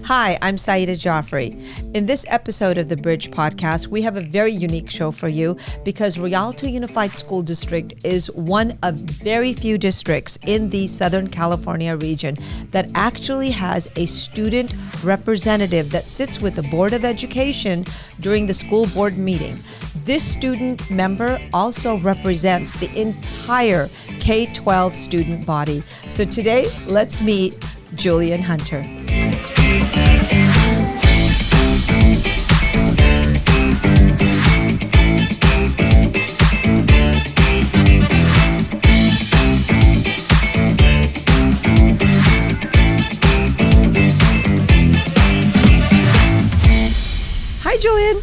Hi, I'm Saida Joffrey. In this episode of the Bridge podcast, we have a very unique show for you because Rialto Unified School District is one of very few districts in the Southern California region that actually has a student representative that sits with the Board of Education during the school board meeting. This student member also represents the entire K-12 student body. So today, let's meet Julian Hunter. Hi, Julian.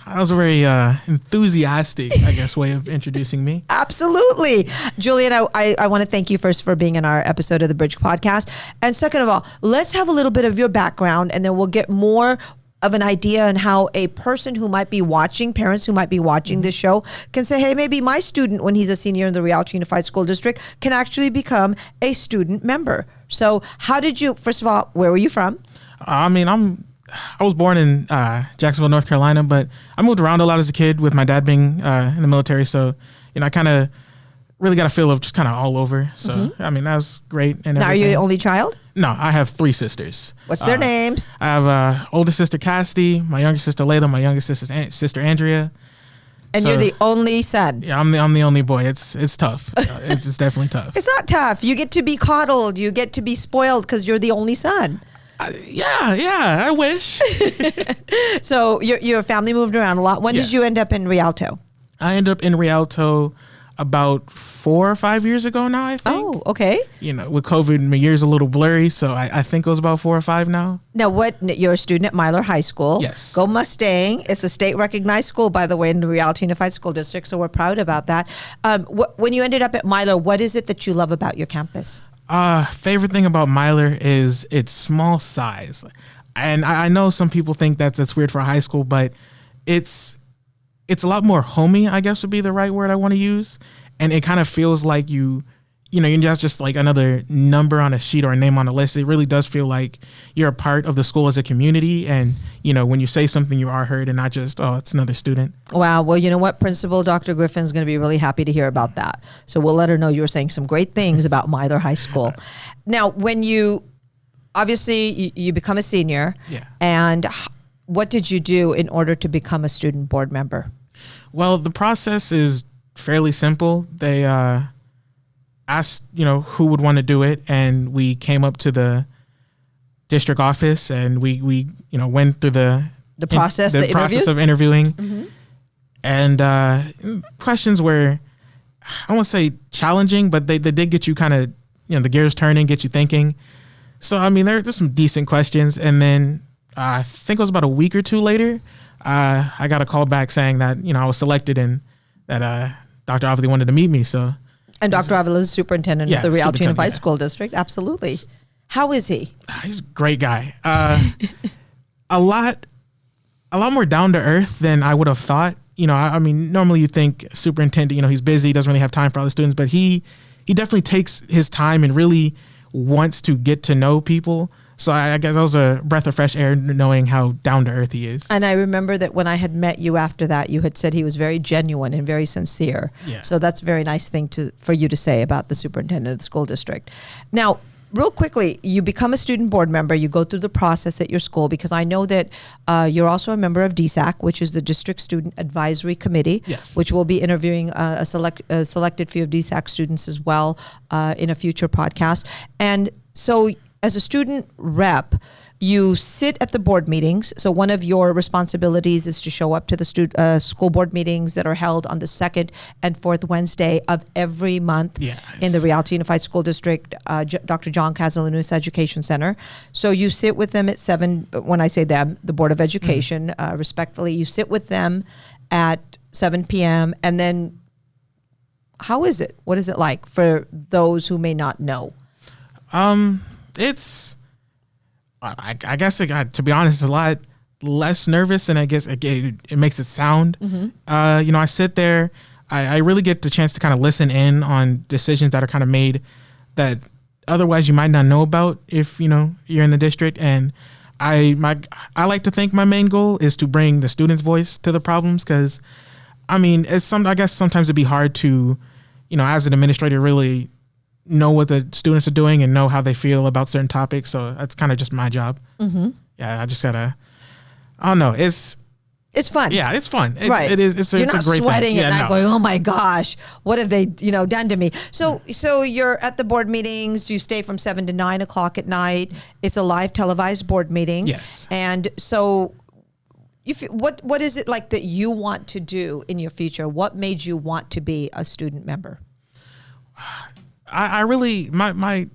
That was a very enthusiastic, I guess, way of introducing me. Absolutely. Julian, I want to thank you first for being in our episode of the Bridge podcast. And second of all, let's have a little bit of your background and then we'll get more of an idea on how a person who might be watching, parents who might be watching this show can say, hey, maybe my student, when he's a senior in the Rialto Unified School District, can actually become a student member. So how did you, first of all, where were you from? I was born in Jacksonville, North Carolina, but I moved around a lot as a kid with my dad being in the military. So, I kind of really got a feel of just kind of all over. So, that was great. And now, are you the only child? No, I have three sisters. What's their names? I have older sister, Cassidy, my younger sister, Layla, my youngest sister, Andrea. And you're the only son. Yeah, I'm the only boy. It's tough. It's definitely tough. It's not tough. You get to be coddled. You get to be spoiled because you're the only son. Yeah, I wish. So your family moved around a lot. When did you end up in Rialto? I ended up in Rialto about 4 or 5 years ago now, I think. Oh, okay. With COVID, my year's a little blurry, so I think it was about 4 or 5 now. Now, you're a student at Myler High School. Yes. Go Mustang. It's a state-recognized school, by the way, in the Rialto Unified School District, so we're proud about that. When you ended up at Myler, what is it that you love about your campus? Favorite thing about Myler is its small size. And I know some people think that's weird for a high school, but it's a lot more homey, I guess would be the right word I want to use. And it kind of feels like you're just like another number on a sheet or a name on a list. It really does feel like you're a part of the school as a community. And, when you say something, you are heard and not just, it's another student. Wow. Well, you know what? Principal Dr. Griffin's going to be really happy to hear about that. So we'll let her know you were saying some great things about Myler High School. Now, when you become a senior. Yeah. And what did you do in order to become a student board member? Well, the process is fairly simple. They asked, who would want to do it. And we came up to the district office and we went through the process of interviewing. Mm-hmm. And questions were, I won't say challenging, but they did get you kind of, the gears turning, get you thinking. So, there's some decent questions. And then I think it was about a week or two later, I got a call back saying that, I was selected and that Dr. Avila wanted to meet me. So, and Dr. Avila is superintendent of the Rialto Unified School District. Absolutely. How is he? He's a great guy. A lot more down to earth than I would have thought. Normally you think superintendent, he's busy, doesn't really have time for all the students, but he definitely takes his time and really wants to get to know people. So I guess that was a breath of fresh air knowing how down to earth he is. And I remember that when I had met you after that, you had said he was very genuine and very sincere. Yeah. So that's a very nice thing for you to say about the superintendent of the school district. Now, real quickly, you become a student board member. You go through the process at your school because I know that you're also a member of DSAC, which is the District Student Advisory Committee, yes, which will be interviewing a selected few of DSAC students as well in a future podcast. And so as a student rep, you sit at the board meetings. So one of your responsibilities is to show up to the school board meetings that are held on the second and fourth Wednesday of every month in the Rialto Unified School District, Dr. John Casalanus Education Center. So you sit with them at 7, when I say them, the Board of Education, respectfully, you sit with them at 7 p.m. And then how is it? What is it like for those who may not know? It's, I guess, to be honest, it's a lot less nervous, and I guess it makes it sound. Mm-hmm. I sit there, I really get the chance to kind of listen in on decisions that are kind of made that otherwise you might not know about if, you're in the district. And I like to think my main goal is to bring the students' voice to the problems, because I mean, I guess sometimes it'd be hard to, as an administrator, really know what the students are doing and know how they feel about certain topics. So that's kind of just my job. Mm-hmm. Yeah, I just gotta. I don't know. It's fun. Yeah, it's fun. Right. It is. You're not a great sweating thing. at night going, oh my gosh, what have they, done to me? So you're at the board meetings. You stay from 7 to 9 o'clock at night. It's a live televised board meeting. Yes. And so, what is it like that you want to do in your future? What made you want to be a student member? I really my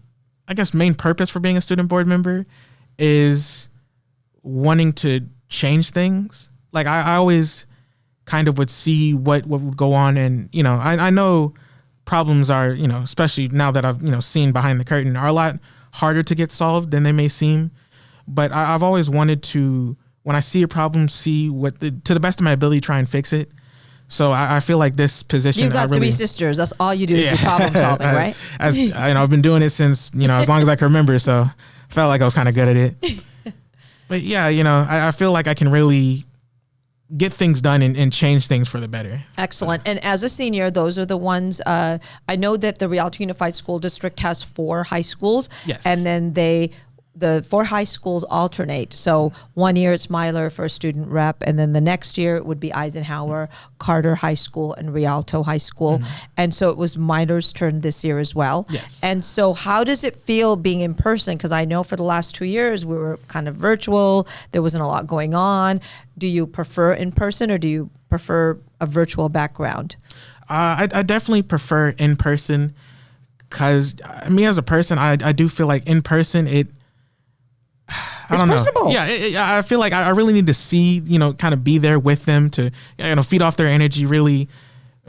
I guess main purpose for being a student board member is wanting to change things. Like I always kind of would see what would go on, and I know problems are, especially now that I've seen behind the curtain, are a lot harder to get solved than they may seem. But I've always wanted to, when I see a problem, see to the best of my ability, try and fix it. So I feel like this position. You've got three sisters. That's all you do is do problem solving, right? I've been doing it since as long as I can remember. So I felt like I was kind of good at it. But yeah, I feel like I can really get things done and change things for the better. Excellent. And as a senior, those are the ones, I know that the Rialto Unified School District has 4 high schools. Yes. And then the 4 high schools alternate. So one year it's Myler for a student rep, and then the next year it would be Eisenhower, Carter High School, and Rialto High School. Mm-hmm. And so it was Myler's turn this year as well. Yes. And so how does it feel being in person? Because I know for the last 2 years we were kind of virtual. There wasn't a lot going on. Do you prefer in person, or do you prefer a virtual background? I definitely prefer in person, because me as a person, I do feel like in person I don't personable. know. Yeah, I feel like I really need to see, kind of be there with them to, feed off their energy, really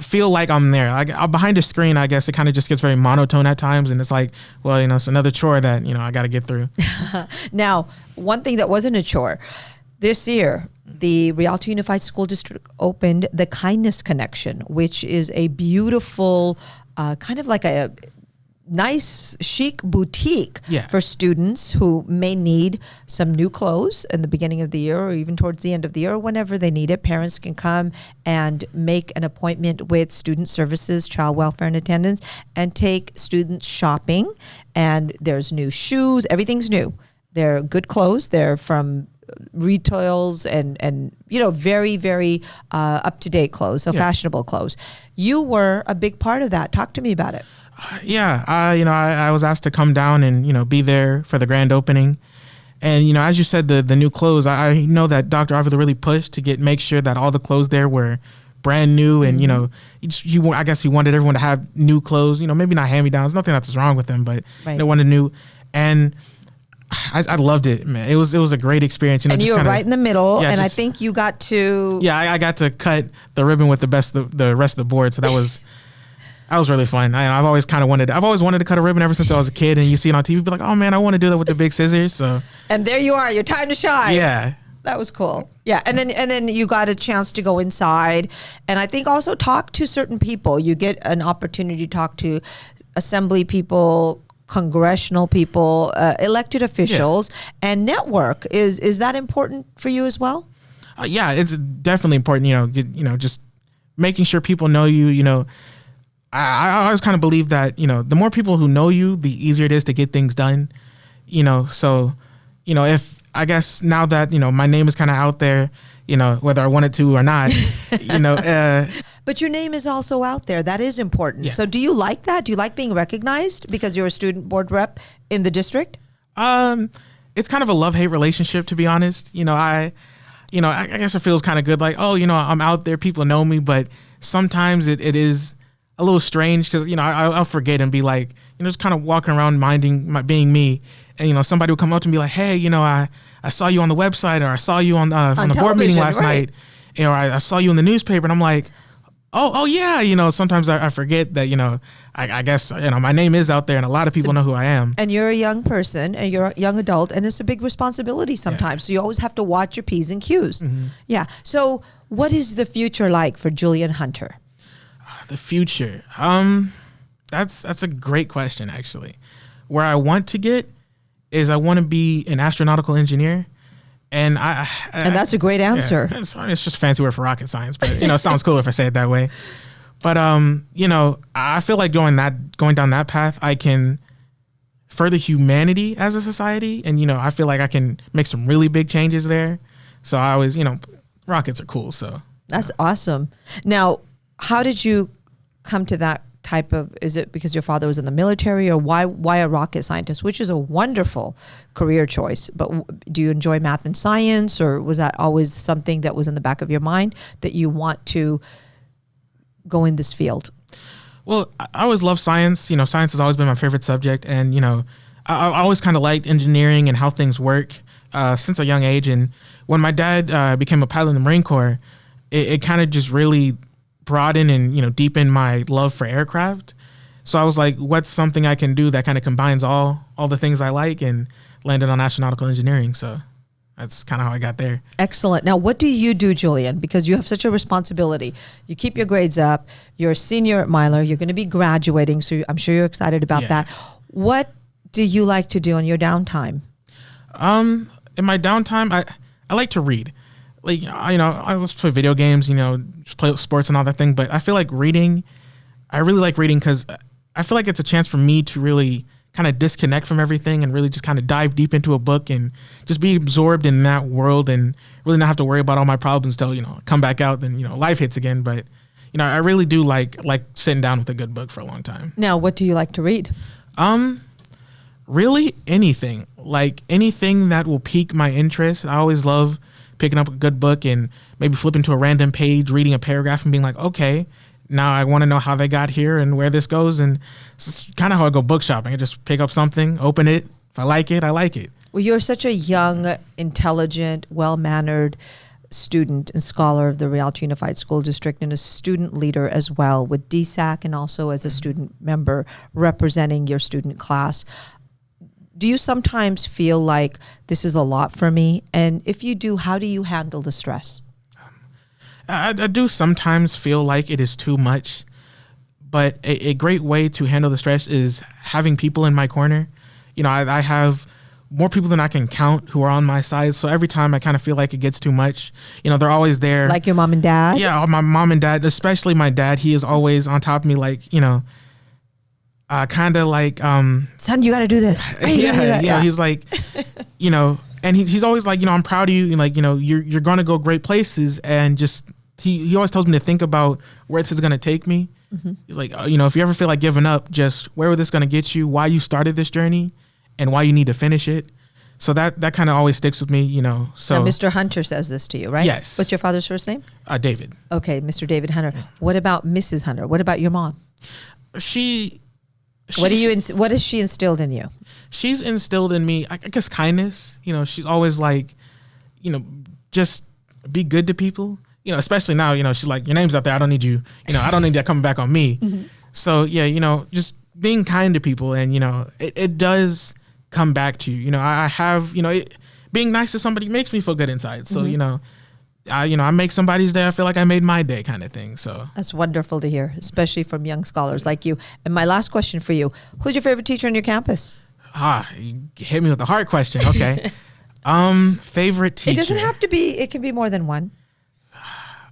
feel like I'm there. Like behind a screen, I guess it kind of just gets very monotone at times, and it's like, well, it's another chore that I got to get through. Now, one thing that wasn't a chore this year, the Rialto Unified School District opened the Kindness Connection, which is a beautiful, kind of like a nice chic boutique for students who may need some new clothes in the beginning of the year, or even towards the end of the year, or whenever they need it. Parents can come and make an appointment with Student Services, Child Welfare and Attendance, and take students shopping. And there's new shoes. Everything's new. They're good clothes. They're from retails and very, very up-to-date clothes, so fashionable clothes. You were a big part of that. Talk to me about it. I was asked to come down and, be there for the grand opening. And, as you said, the new clothes, I know that Dr. Arvila really pushed to make sure that all the clothes there were brand new. And, I guess he wanted everyone to have new clothes, maybe not hand-me-downs, nothing that's wrong with them, but they wanted new. And I loved it, man. It was a great experience. And you were right in the middle, and I think you got to... Yeah, I got to cut the ribbon with the rest of the board, so that was... That was really fun. I've always wanted to cut a ribbon ever since I was a kid, and you see it on TV, be like, oh man, I want to do that with the big scissors. So, and there you are, your time to shine. Yeah, that was cool. Yeah, and then you got a chance to go inside, and I think also talk to certain people. You get an opportunity to talk to assembly people, congressional people, elected officials, and network. Is that important for you as well? Yeah, it's definitely important. Just making sure people know you. I always kind of believe that, the more people who know you, the easier it is to get things done, so, if I guess now that, my name is kind of out there, whether I wanted to or not, But your name is also out there. That is important. Yeah. So do you like that? Do you like being recognized because you're a student board rep in the district? It's kind of a love-hate relationship, to be honest. I guess it feels kind of good. Like, I'm out there, people know me, but sometimes it is a little strange because, I'll forget and be like, just kind of walking around being me. And, somebody will come up to me and be like, hey, I saw you on the website, or I saw you on the board meeting last night, or I saw you in the newspaper. And I'm like, oh yeah. Sometimes I forget that, I guess, my name is out there and a lot of people know who I am. And you're a young person and you're a young adult, and it's a big responsibility sometimes. Yeah. So you always have to watch your P's and Q's. Mm-hmm. Yeah. So what is the future like for Julian Hunter? The future. That's a great question, actually. Where I want to get is I want to be an astronautical engineer. And and that's a great answer. Yeah, it's just a fancy word for rocket science, but it sounds cooler if I say it that way. But I feel like going down that path, I can further humanity as a society, and I feel like I can make some really big changes there. So I always, rockets are cool. So that's awesome. Now, how did you come to that type of? Is it because your father was in the military, or why a rocket scientist, which is a wonderful career choice? But do you enjoy math and science, or was that always something that was in the back of your mind that you want to go in this field? Well, I always loved science. Science has always been my favorite subject, and I always kind of liked engineering and how things work since a young age. And when my dad became a pilot in the Marine Corps, it kind of just really broadened and deepened my love for aircraft. So I was like, what's something I can do that kind of combines all the things I like, and landed on astronautical engineering. So that's kind of how I got there. Excellent. Now, what do you do, Julian? Because you have such a responsibility. You keep your grades up. You're a senior at Myler. You're going to be graduating, so I'm sure you're excited about that. What do you like to do in your downtime? In my downtime, I like to read. Like, I always play video games, just play sports and all that thing. But I feel like reading, I really like reading because I feel like it's a chance for me to really kind of disconnect from everything and really just kind of dive deep into a book and just be absorbed in that world and really not have to worry about all my problems till, come back out and, life hits again. But, I really do like sitting down with a good book for a long time. Now, what do you like to read? Really anything, like anything that will pique my interest. I always love picking up a good book and maybe flipping to a random page, reading a paragraph and being like, okay, now I want to know how they got here and where this goes. And it's kind of how I go book shopping. I just pick up something, open it. If I like it, I like it. Well, you're such a young, intelligent, well-mannered student and scholar of the Rialto Unified School District, and a student leader as well with DSAC, and also as a student member representing your student class. Do you sometimes feel like this is a lot for me? And if you do, how do you handle the stress? I do sometimes feel like it is too much, but a great way to handle the stress is having people in my corner. I have more people than I can count who are on my side. So every time I kind of feel like it gets too much, they're always there. Like your mom and dad? Yeah, my mom and dad, especially my dad. He is always on top of me, like, kind of like, son, you got to do this. Yeah. He's like, and he's always like, I'm proud of you. And like, you're going to go great places. And just, he always tells me to think about where this is going to take me. Mm-hmm. He's like, if you ever feel like giving up, just where this going to get you, why you started this journey and why you need to finish it. So that kind of always sticks with me, So now, Mr. Hunter says this to you, right? Yes. What's your father's first name? David. Okay. Mr. David Hunter. Yeah. What about Mrs. Hunter? What about your mom? What has she instilled in you? She's instilled in me, I guess, kindness. She's always like, just be good to people. Especially now, she's like, your name's out there. I don't need you. I don't need that coming back on me. Mm-hmm. So yeah, just being kind to people, and it does come back to you. I have, being nice to somebody makes me feel good inside. So mm-hmm. I make somebody's day. I feel like I made my day, kind of thing. So that's wonderful to hear, especially from young scholars like you. And my last question for you: who's your favorite teacher on your campus? You hit me with a hard question. Okay, favorite teacher. It doesn't have to be. It can be more than one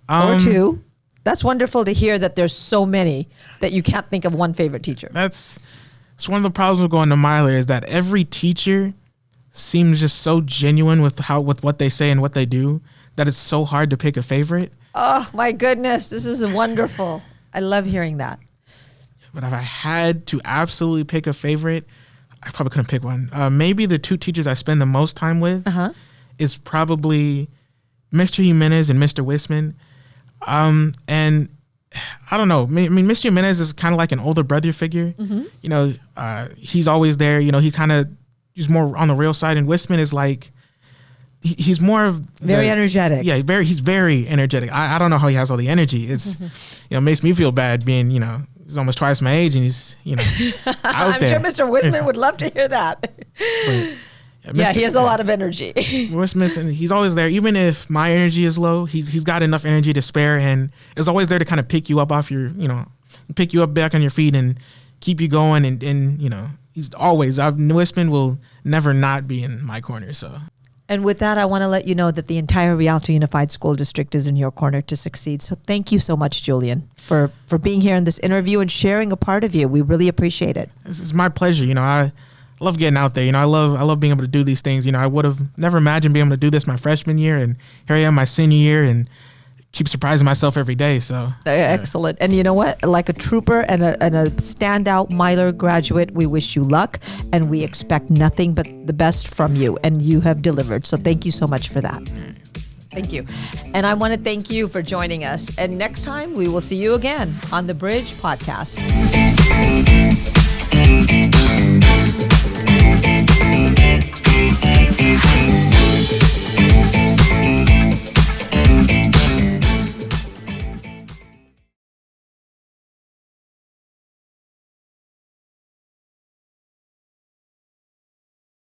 or two. That's wonderful to hear that there's so many that you can't think of one favorite teacher. It's one of the problems with going to Myler is that every teacher seems just so genuine with what they say and what they do, that it's so hard to pick a favorite. Oh my goodness, this is wonderful. I love hearing that. But if I had to absolutely pick a favorite, I probably couldn't pick one. Maybe the two teachers I spend the most time with is probably Mr. Jimenez and Mr. Wisman. And I don't know. I mean, Mr. Jimenez is kind of like an older brother figure. Mm-hmm. He's always there. He's more on the real side. And Wisman is like, he's more of very energetic. Yeah, he's very energetic. I don't know how he has all the energy. It's makes me feel bad being he's almost twice my age and he's out there. I'm sure Mr. Wisman would love to hear that. But, he has a lot of energy. Wisman, he's always there, even if my energy is low. He's got enough energy to spare, and is always there to kind of pick you up off your pick you up back on your feet and keep you going. And he's always. Wisman will never not be in my corner. So. And with that, I want to let you know that the entire Rialto Unified School District is in your corner to succeed. So thank you so much, Julian, for being here in this interview and sharing a part of you. We really appreciate it. This is my pleasure. I love getting out there. I love being able to do these things. I would have never imagined being able to do this my freshman year, and here I am my senior year, and keep surprising myself every day. So excellent. And you know what? Like a trooper and a standout Myler graduate, we wish you luck, and we expect nothing but the best from you, and you have delivered. So thank you so much for that. Thank you. And I want to thank you for joining us. And next time we will see you again on the Bridge Podcast.